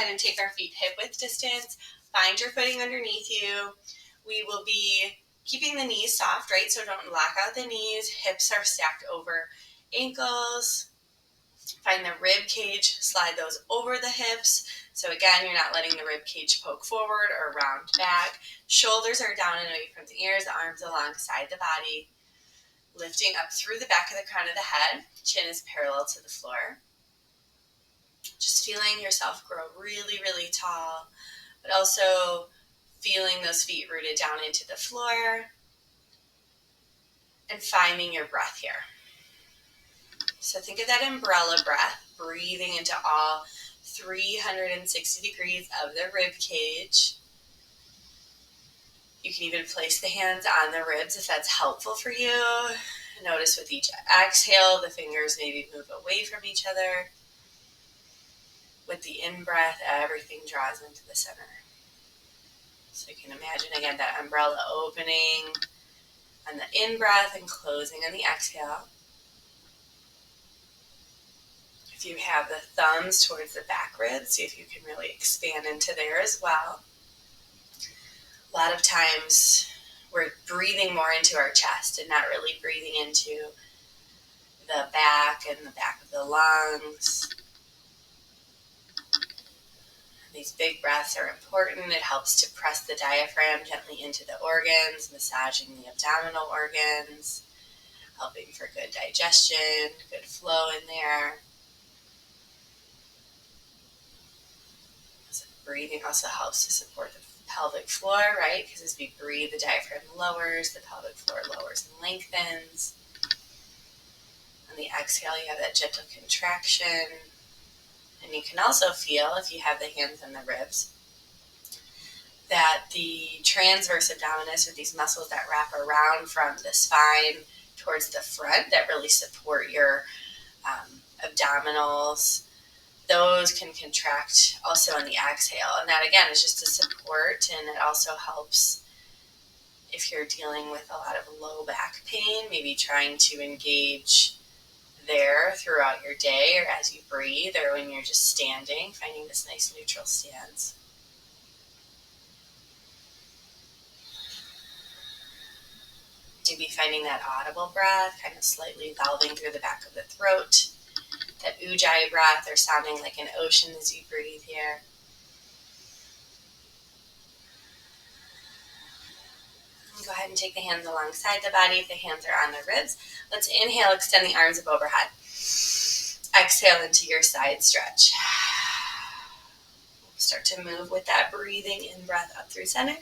ahead and take our feet hip width distance. Find your footing underneath you. We will be keeping the knees soft, right? So don't lock out the knees. Hips are stacked over ankles. Find the rib cage, slide those over the hips. So again, you're not letting the rib cage poke forward or round back. Shoulders are down and away from the ears, the arms alongside the body. Lifting up through the back of the crown of the head. Chin is parallel to the floor. Just feeling yourself grow really, really tall, but also feeling those feet rooted down into the floor and finding your breath here. So think of that umbrella breath, breathing into all 360 degrees of the rib cage. You can even place the hands on the ribs if that's helpful for you. Notice with each exhale, the fingers maybe move away from each other. With the in-breath, everything draws into the center. So you can imagine, again, that umbrella opening on the in-breath and closing on the exhale. If you have the thumbs towards the back ribs, see if you can really expand into there as well. A lot of times we're breathing more into our chest and not really breathing into the back and the back of the lungs. These big breaths are important. It helps to press the diaphragm gently into the organs, massaging the abdominal organs, helping for good digestion, good flow in there. So breathing also helps to support the pelvic floor, right? Because as we breathe, the diaphragm lowers, the pelvic floor lowers and lengthens. On the exhale, you have that gentle contraction. And you can also feel, if you have the hands on the ribs, that the transverse abdominis, or these muscles that wrap around from the spine towards the front that really support your abdominals, those can contract also on the exhale. And that, again, is just a support, and it also helps if you're dealing with a lot of low back pain, maybe trying to engage there throughout your day or as you breathe or when you're just standing, finding this nice neutral stance. Maybe finding that audible breath, kind of slightly valving through the back of the throat. That ujjayi breath, or sounding like an ocean as you breathe here. And go ahead and take the hands alongside the body if the hands are on the ribs. Let's inhale, extend the arms up overhead. Exhale into your side stretch. Start to move with that breathing in breath up through center.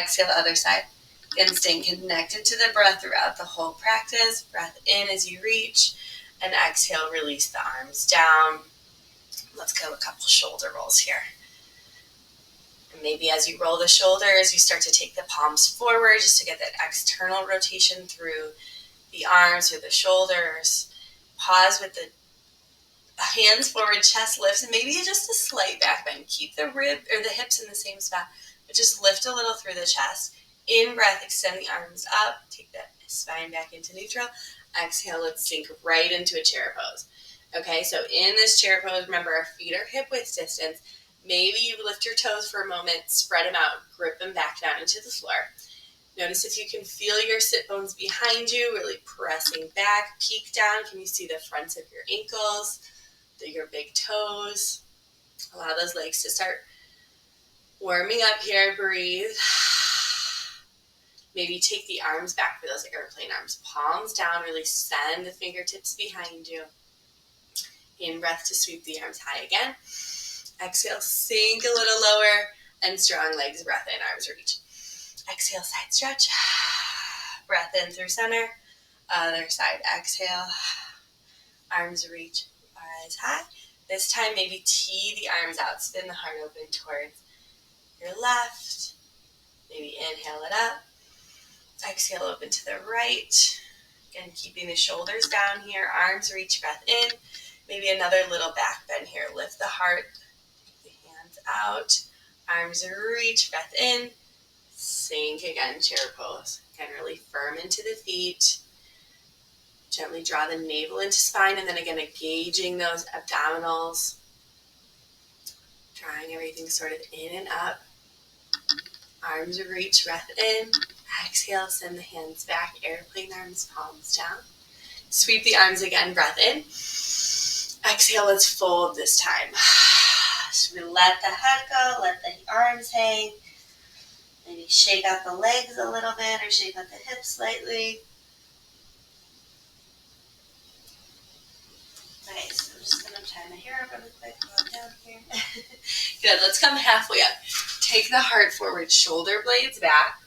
Exhale, other side. And staying connected to the breath throughout the whole practice. Breath in as you reach. And exhale, release the arms down. Let's go a couple shoulder rolls here. And maybe as you roll the shoulders, you start to take the palms forward just to get that external rotation through the arms, through the shoulders. Pause with the hands forward, chest lifts, and maybe just a slight back bend. Keep the rib or the hips in the same spot, but just lift a little through the chest. In breath, extend the arms up. Take that spine back into neutral. Exhale, let's sink right into a chair pose. Okay, so in this chair pose, remember our feet are hip width distance. Maybe you lift your toes for a moment, spread them out, grip them back down into the floor. Notice if you can feel your sit bones behind you, really pressing back, peek down. Can you see the fronts of your ankles, your big toes? Allow those legs to start warming up here. Breathe. Maybe take the arms back for those airplane arms. Palms down, really send the fingertips behind you. In breath to sweep the arms high again. Exhale, sink a little lower, and strong legs, breath in, arms reach. Exhale, side stretch. Breath in through center. Other side, exhale. Arms reach, rise high. This time, maybe tee the arms out, spin the heart open towards your left. Maybe inhale it up. Exhale, open to the right. Again, keeping the shoulders down here. Arms reach, breath in. Maybe another little back bend here. Lift the heart. Take the hands out. Arms reach, breath in. Sink again, chair pose. Again, really firm into the feet. Gently draw the navel into spine. And then again, engaging those abdominals. Drawing everything sort of in and up. Arms reach, breath in. Exhale, send the hands back, airplane arms, palms down. Sweep the arms again, breath in. Exhale, let's fold this time. So we let the head go, let the arms hang. Maybe shake out the legs a little bit or shake out the hips slightly. Nice. I'm just going to tie my hair up really quick while I'm down here. Good. Let's come halfway up. Take the heart forward, shoulder blades back.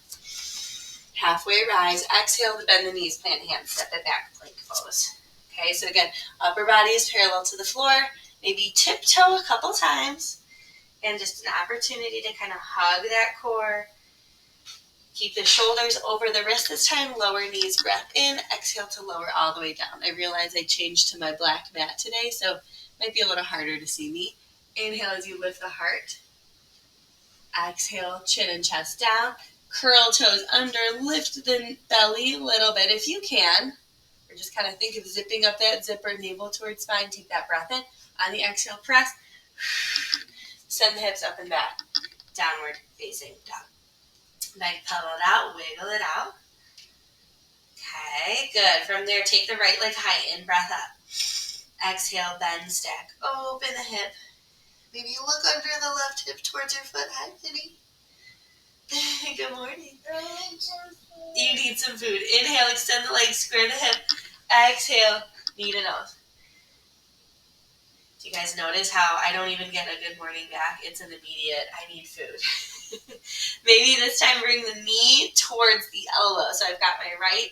Halfway rise. Exhale to bend the knees, plant hands, step it back, plank pose. Okay, so again, upper body is parallel to the floor. Maybe tiptoe a couple times. And just an opportunity to kind of hug that core. Keep the shoulders over the wrist this time. Lower knees, breath in. Exhale to lower all the way down. I realize I changed to my black mat today, so it might be a little harder to see me. Inhale as you lift the heart. Exhale, chin and chest down. Curl toes under. Lift the belly a little bit if you can. Or just kind of think of zipping up that zipper, navel towards spine. Take that breath in. On the exhale, press. Send the hips up and back. Downward facing dog. Leg pedal it out, wiggle it out. Okay, good. From there, take the right leg high, in, breath up. Exhale, bend, stack, open the hip. Maybe look under the left hip towards your foot. Hi, Kitty. Good morning. You need some food. Inhale, extend the legs, square the hip. Exhale, knee to nose. Do you guys notice how I don't even get a good morning back? It's an immediate, I need food. Maybe this time bring the knee towards the elbow. So I've got my right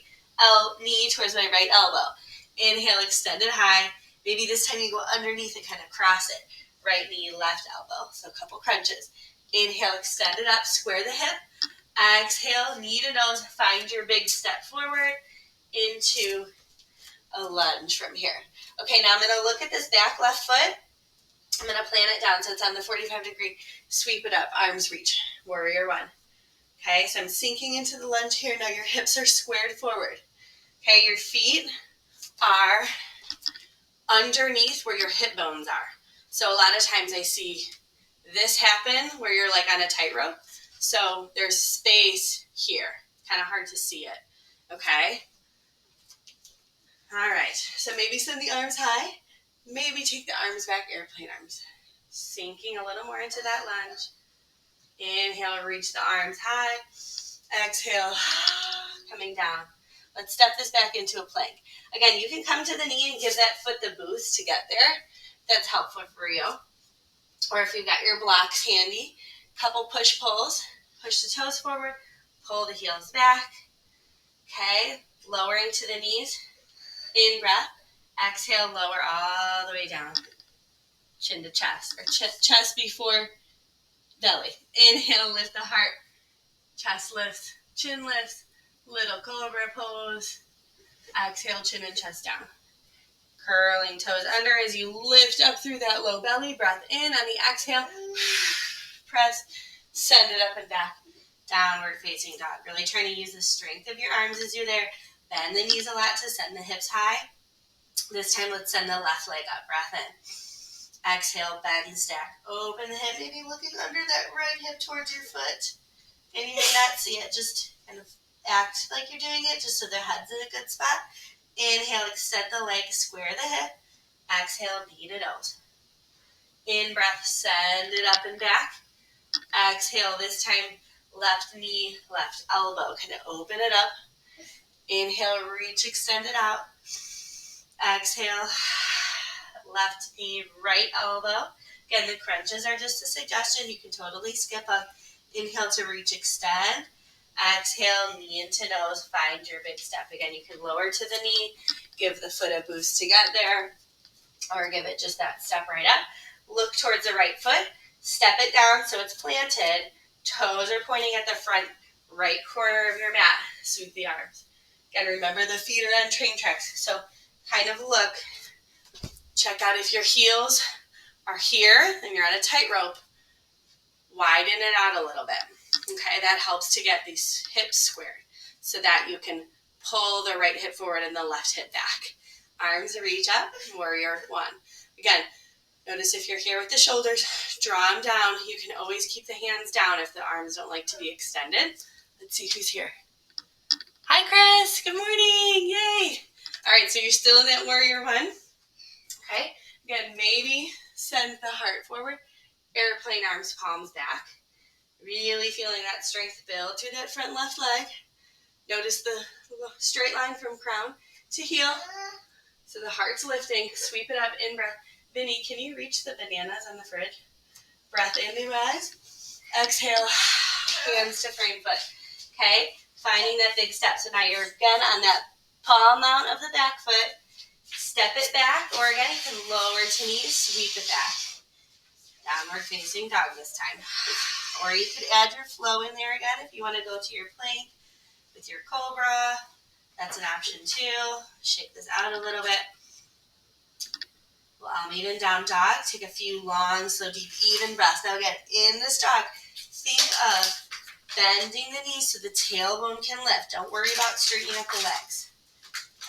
knee towards my right elbow. Inhale, extend it high. Maybe this time you go underneath and kind of cross it. Right knee, left elbow. So a couple crunches. Inhale, extend it up, square the hip. Exhale, knee to nose. Find your big step forward into a lunge from here. Okay, now I'm going to look at this back left foot. I'm going to plant it down so it's on the 45-degree. Sweep it up, arms reach, warrior one. Okay, so I'm sinking into the lunge here. Now your hips are squared forward. Okay, your feet are underneath where your hip bones are. So a lot of times I see this happen where you're like on a tightrope. So there's space here. Kind of hard to see it. Okay? All right, so maybe send the arms high. Maybe take the arms back, airplane arms. Sinking a little more into that lunge. Inhale, reach the arms high. Exhale, coming down. Let's step this back into a plank. Again, you can come to the knee and give that foot the boost to get there. That's helpful for you. Or if you've got your blocks handy, couple push-pulls. Push the toes forward, pull the heels back. Okay, lowering to the knees. In breath. Exhale, lower all the way down. Chin to chest, or chest before belly. Inhale, lift the heart. Chest lifts, chin lifts. Little cobra pose. Exhale, chin and chest down. Curling toes under as you lift up through that low belly. Breath in on the exhale. Press, send it up and back. Downward facing dog. Really trying to use the strength of your arms as you're there. Bend the knees a lot to send the hips high. This time, let's send the left leg up. Breath in. Exhale, bend, stack. Open the hip. Maybe looking under that right hip towards your foot. And you may not see it. Just kind of act like you're doing it just so the head's in a good spot. Inhale, extend the leg, square the hip. Exhale, knee to nose. In breath, send it up and back. Exhale, this time, left knee, left elbow. Kind of open it up. Inhale, reach, extend it out. Exhale, left knee, right elbow. Again, the crunches are just a suggestion. You can totally skip a inhale to reach, extend. Exhale, knee into nose. Find your big step. Again, you can lower to the knee, give the foot a boost to get there, or give it just that step right up. Look towards the right foot. Step it down so it's planted. Toes are pointing at the front right corner of your mat. Sweep the arms. Again, remember the feet are on train tracks. So kind of look. Check out if your heels are here and you're on a tightrope. Widen it out a little bit. Okay, that helps to get these hips squared so that you can pull the right hip forward and the left hip back. Arms reach up, warrior one. Again, Notice if you're here with the shoulders, draw them down. You can always keep the hands down if the arms don't like to be extended. Let's see who's here. Hi, Chris. Good morning. Yay. All right, so you're still in that warrior one. Okay. Again, maybe send the heart forward. Airplane arms, palms back. Really feeling that strength build through that front left leg. Notice the straight line from crown to heel. So the heart's lifting. Sweep it up, in breath. Vinny, can you reach the bananas on the fridge? Breath in the rise. Exhale, hands to frame foot. Okay, finding that big step. So now you're again on that palm mount of the back foot. Step it back, or again, you can lower to knees, sweep it back. Downward facing dog this time. Or you could add your flow in there again if you want to go to your plank with your cobra. That's an option too. Shake this out a little bit. Even down dog. Take a few long, slow, deep, even breaths. Now again, in this dog, think of bending the knees so the tailbone can lift. Don't worry about straightening up the legs.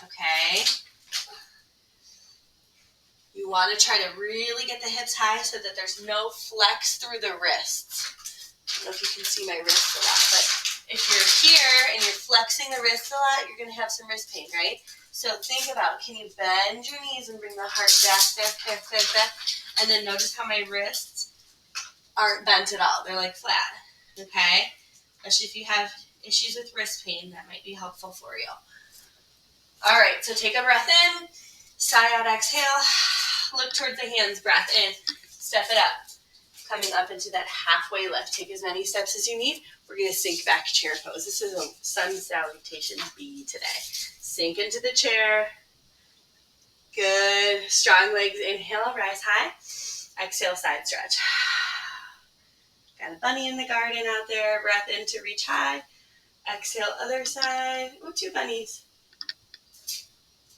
Okay? You want to try to really get the hips high so that there's no flex through the wrists. I don't know if you can see my wrists a lot, but if you're here and you're flexing the wrists a lot, you're going to have some wrist pain, right? So think about, can you bend your knees and bring the heart back, and then notice how my wrists aren't bent at all. They're like flat, okay? Especially if you have issues with wrist pain, that might be helpful for you. All right, so take a breath in, sigh out, exhale. Look towards the hands, breath in, step it up. Coming up into that halfway lift. Take as many steps as you need. We're going to sink back chair pose. This is a sun salutation B today. Sink into the chair. Good. Strong legs. Inhale, rise high. Exhale, side stretch. Got a bunny in the garden out there. Breath in to reach high. Exhale, other side. Ooh, 2 bunnies.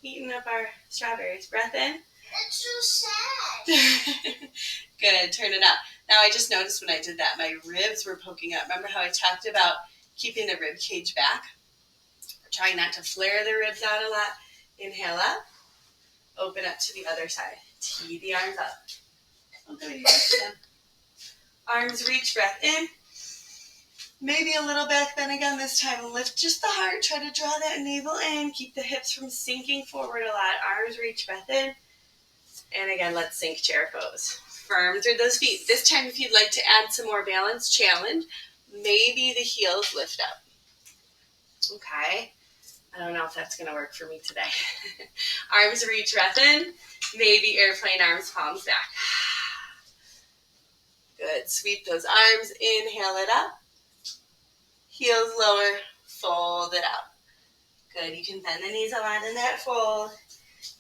Eating up our strawberries. Breath in. That's so sad. Good. Turn it up. Now, I just noticed when I did that, my ribs were poking up. Remember how I talked about keeping the rib cage back? Trying not to flare the ribs out a lot. Inhale up. Open up to the other side. Tee the arms up. Okay, arms reach, breath in. Maybe a little back bend again this time. Lift just the heart. Try to draw that navel in. Keep the hips from sinking forward a lot. Arms reach, breath in. And again, let's sink chair pose. Firm through those feet. This time, if you'd like to add some more balance, challenge, maybe the heels lift up. Okay. I don't know if that's going to work for me today. Arms reach, breath in. Maybe airplane arms, palms back. Good. Sweep those arms. Inhale it up. Heels lower. Fold it out. Good. You can bend the knees a lot in that fold.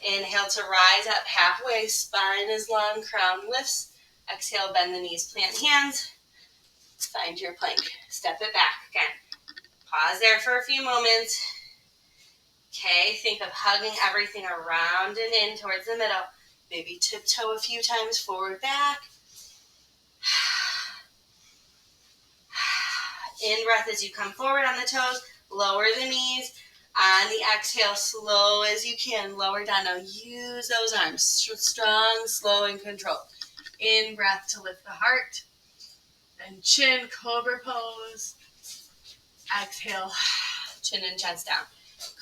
Inhale to rise up halfway. Spine is long. Crown lifts. Exhale, bend the knees. Plant hands. Find your plank. Step it back. Again. Pause there for a few moments. Okay, think of hugging everything around and in towards the middle. Maybe tiptoe a few times forward, back. In breath as you come forward on the toes. Lower the knees. On the exhale, slow as you can. Lower down. Now use those arms. Strong, slow, and controlled. In breath to lift the heart. And chin, cobra pose. Exhale, chin and chest down.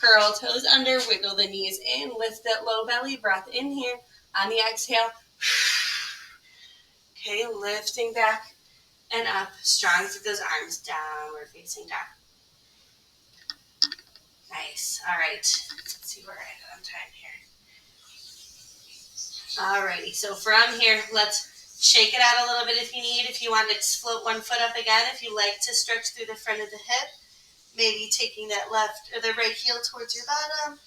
Curl toes under, wiggle the knees in, lift that low belly, breath in here. On the exhale, okay, lifting back and up, strong through those arms, downward facing dog. Nice, all right, let's see where I am on time here. Alrighty, so from here, let's shake it out a little bit if you need. If you want to float one foot up again, if you like to stretch through the front of the hip, maybe taking that left or the right heel towards your bottom.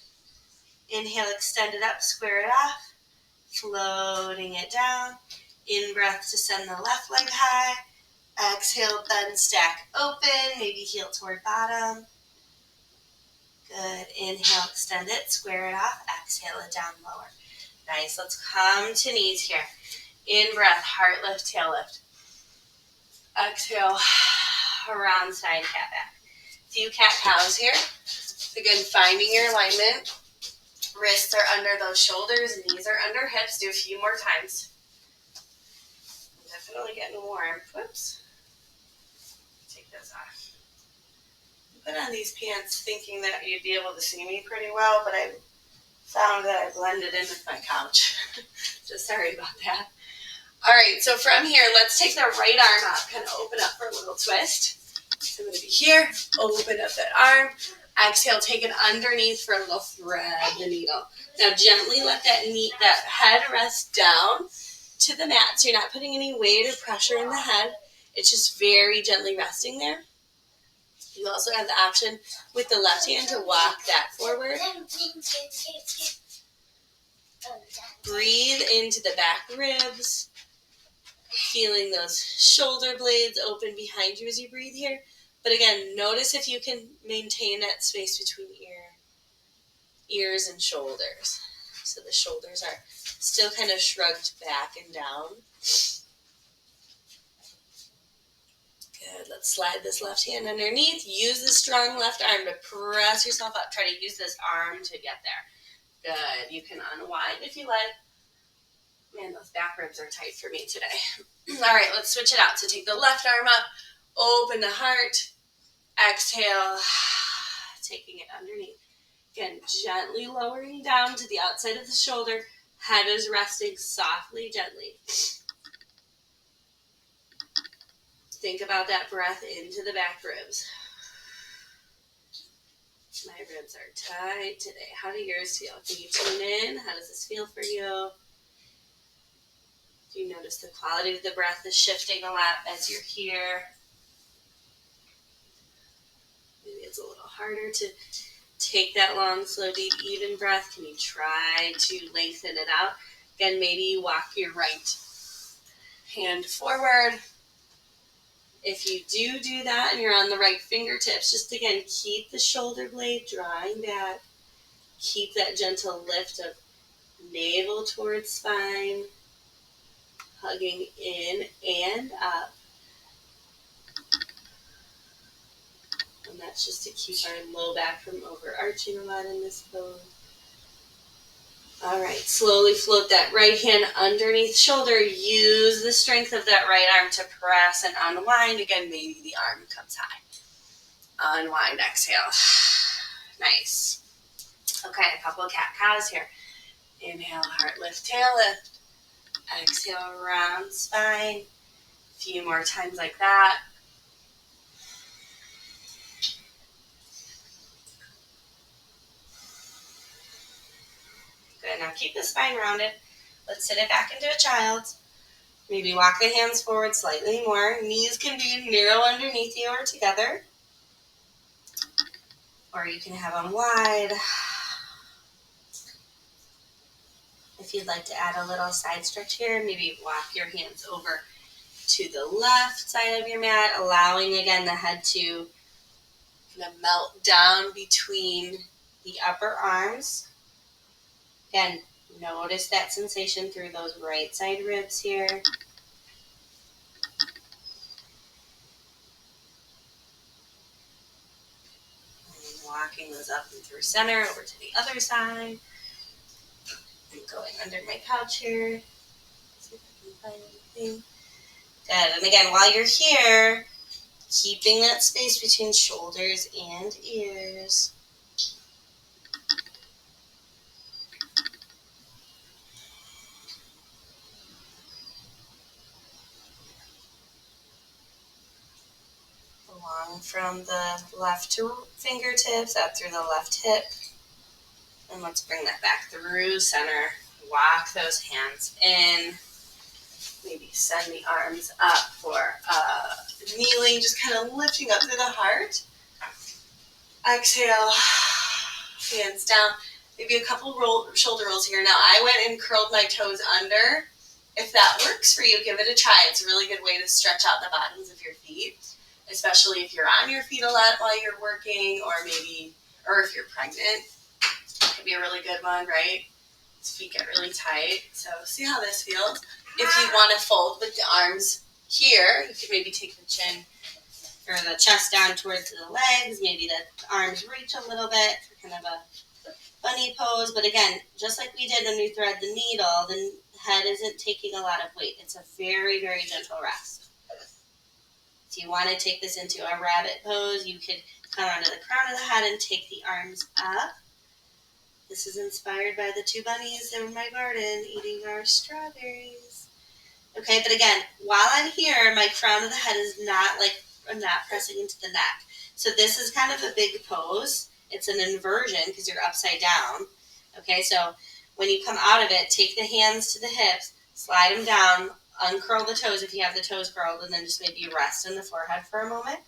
Inhale, extend it up, square it off. Floating it down. In breath to send the left leg high. Exhale, bend, stack, open. Maybe heel toward bottom. Good. Inhale, extend it, square it off. Exhale it down lower. Nice. Let's come to knees here. In breath, heart lift, tail lift. Exhale, around side cat back. Few cat-cows here. Again, finding your alignment. Wrists are under those shoulders, knees are under hips. Do a few more times. definitely getting warm. Whoops. Take those off. I put on these pants thinking that you'd be able to see me pretty well, but I found that I blended in with my couch. Just sorry about that. All right, so from here, let's take the right arm up, kind of open up for a little twist. So I'm going to be here, open up that arm. Exhale, take it underneath for a little thread the needle. Now gently let that head rest down to the mat, so you're not putting any weight or pressure in the head. It's just very gently resting there. You also have the option with the left hand to walk that forward. Breathe into the back ribs, feeling those shoulder blades open behind you as you breathe here. But again, notice if you can maintain that space between ears and shoulders. So the shoulders are still kind of shrugged back and down. Good. Let's slide this left hand underneath. Use the strong left arm to press yourself up. Try to use this arm to get there. Good. You can unwind if you like. Man, those back ribs are tight for me today. All right, let's switch it out. So take the left arm up, open the heart, exhale, taking it underneath. Again, gently lowering down to the outside of the shoulder. Head is resting softly, gently. Think about that breath into the back ribs. My ribs are tight today. How do yours feel? Can you tune in? How does this feel for you? Do you notice the quality of the breath is shifting a lot as you're here? Maybe it's a little harder to take that long, slow, deep, even breath. Can you try to lengthen it out? Again, maybe you walk your right hand forward. If you do that and you're on the right fingertips, just again, keep the shoulder blade drawing back. Keep that gentle lift of navel towards spine, hugging in and up. And that's just to keep our low back from overarching a lot in this pose. All right, slowly float that right hand underneath shoulder. Use the strength of that right arm to press and unwind. Again, maybe the arm comes high. Unwind, exhale. Nice. Okay, a couple of cat-cows here. Inhale, heart lift, tail lift. Exhale, round spine. A few more times like that. Good, now keep the spine rounded. Let's sit it back into a child's. Maybe walk the hands forward slightly more. Knees can be narrow underneath you or together. Or you can have them wide. If you'd like to add a little side stretch here, maybe walk your hands over to the left side of your mat, allowing again the head to kind of melt down between the upper arms. Again, notice that sensation through those right side ribs here. And walking those up and through center over to the other side. I'm going under my couch here. See if I can find anything. Good. And again, while you're here, keeping that space between shoulders and ears. Along from the left to fingertips, up through the left hip. And let's bring that back through center. Walk those hands in. Maybe send the arms up for kneeling, just kind of lifting up through the heart. Exhale, hands down. Maybe a couple shoulder rolls here. Now, I went and curled my toes under. If that works for you, give it a try. It's a really good way to stretch out the bottoms of your feet, especially if you're on your feet a lot while you're working, or if you're pregnant. It could be a really good one, right? Feet get really tight. So see how this feels. If you want to fold with the arms here, you can maybe take the chin or the chest down towards the legs. Maybe the arms reach a little bit for kind of a bunny pose. But again, just like we did when we thread the needle, the The head isn't taking a lot of weight. It's a very, very gentle rest. If you want to take this into a rabbit pose, you could come onto the crown of the head and take the arms up. This is inspired by the 2 bunnies in my garden eating our strawberries. Okay, but again, while I'm here, my crown of the head is not I'm not pressing into the neck. So this is kind of a big pose. It's an inversion because you're upside down. Okay, so when you come out of it, take the hands to the hips, slide them down, uncurl the toes if you have the toes curled, and then just maybe rest in the forehead for a moment.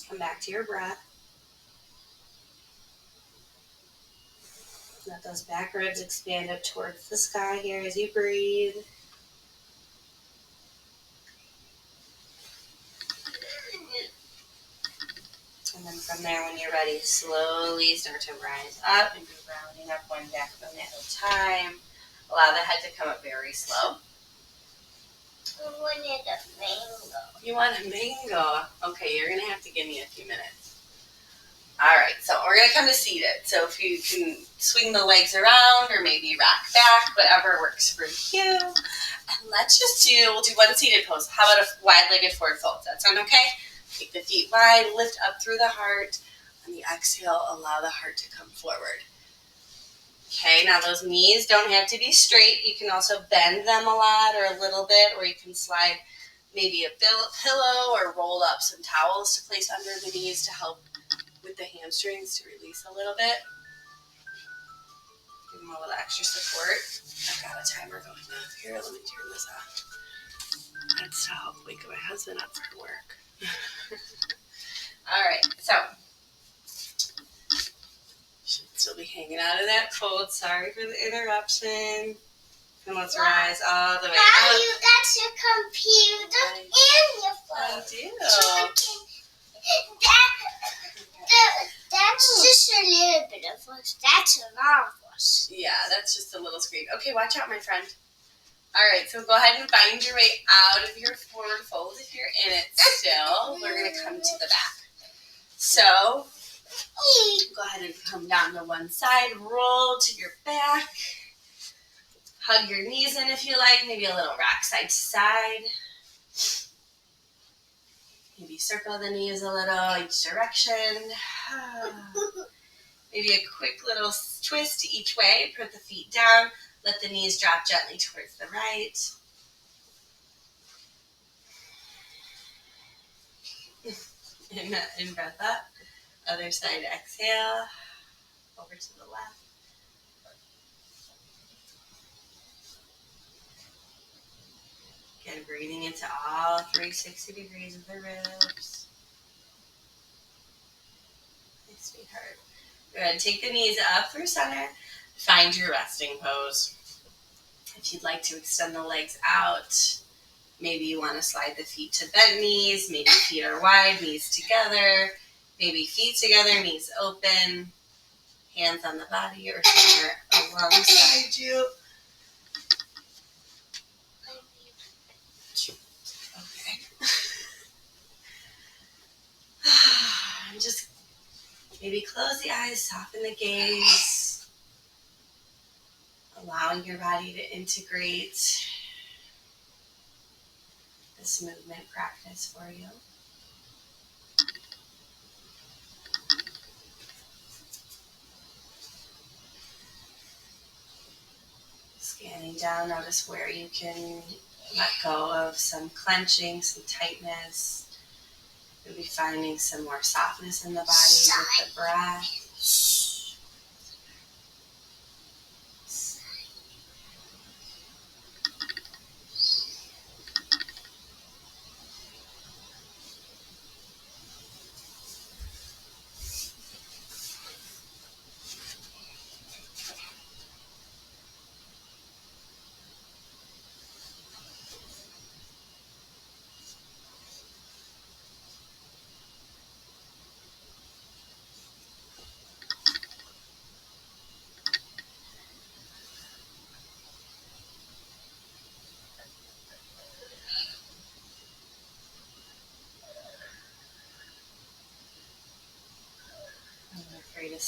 Come back to your breath. Let those back ribs expand up towards the sky here as you breathe. And then from there, when you're ready, slowly start to rise up and be rounding up one back bone at a time. Allow the head to come up very slow. I wanted a mango. You want a mango? Okay, you're going to have to give me a few minutes. All right, so we're going to come to seated. So if you can swing the legs around or maybe rock back, whatever works for you. And we'll do one seated pose. How about a wide-legged forward fold? Does that sound okay? Take the feet wide, lift up through the heart. On the exhale, allow the heart to come forward. Okay, now those knees don't have to be straight. You can also bend them a lot or a little bit, or you can slide maybe a pillow or roll up some towels to place under the knees to help with the hamstrings to release a little bit. Give them a little extra support. I've got a timer going off here. Let me turn this off. That's to help wake my husband up for work. All right, so should still be hanging out of that fold. Sorry for the interruption. And let's rise all the way Now up. you got your computer and your phone. I do. So we can, that's just a little bit of us. That's a lot of us. Yeah, that's just a little screen. Okay, watch out, my friend. All right, so go ahead and find your way out of your forward fold if you're in it still. We're going to come to the back. So go ahead and come down to one side, roll to your back. Hug your knees in if you like, maybe a little rock side to side. Maybe circle the knees a little each direction. Maybe a quick little twist each way. Put the feet down. Let the knees drop gently towards the right. In breath up. Other side, exhale. Over to the left. Again, breathing into all 360 degrees of the ribs. Nice, sweetheart. Good. Take the knees up through center. Find your resting pose. If you'd like to extend the legs out, maybe you want to slide the feet to bent knees. Maybe feet are wide, knees together. Maybe feet together, knees open. Hands on the body or somewhere alongside you. Okay. Just maybe close the eyes, soften the gaze. Allowing your body to integrate this movement practice for you. Scanning down, notice where you can let go of some clenching, some tightness. You'll be finding some more softness in the body with the breath.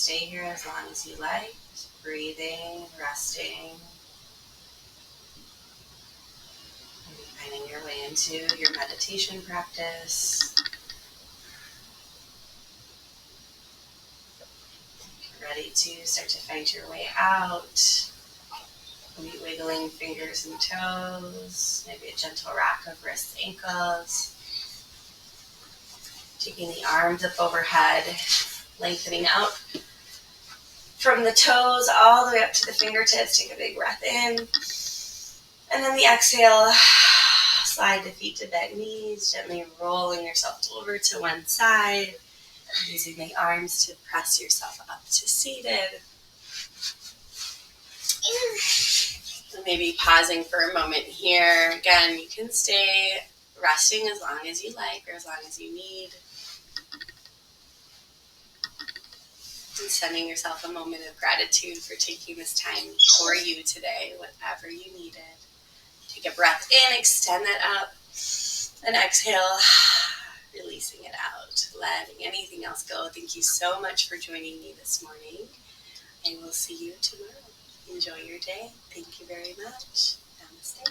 stay here as long as you like, breathing, resting, maybe finding your way into your meditation practice. Get ready to start to find your way out. Maybe wiggling fingers and toes, maybe a gentle rock of wrists, ankles. Taking the arms up overhead, lengthening out from the toes all the way up to the fingertips. Take a big breath in. And then the exhale, slide the feet to bent knees, gently rolling yourself over to one side, using the arms to press yourself up to seated. So maybe pausing for a moment here. Again, you can stay resting as long as you like or as long as you need. And sending yourself a moment of gratitude for taking this time for you today, whatever you needed. Take a breath in, extend that up, and exhale, releasing it out, letting anything else go. Thank you so much for joining me this morning, and we'll see you tomorrow. Enjoy your day. Thank you very much. Namaste.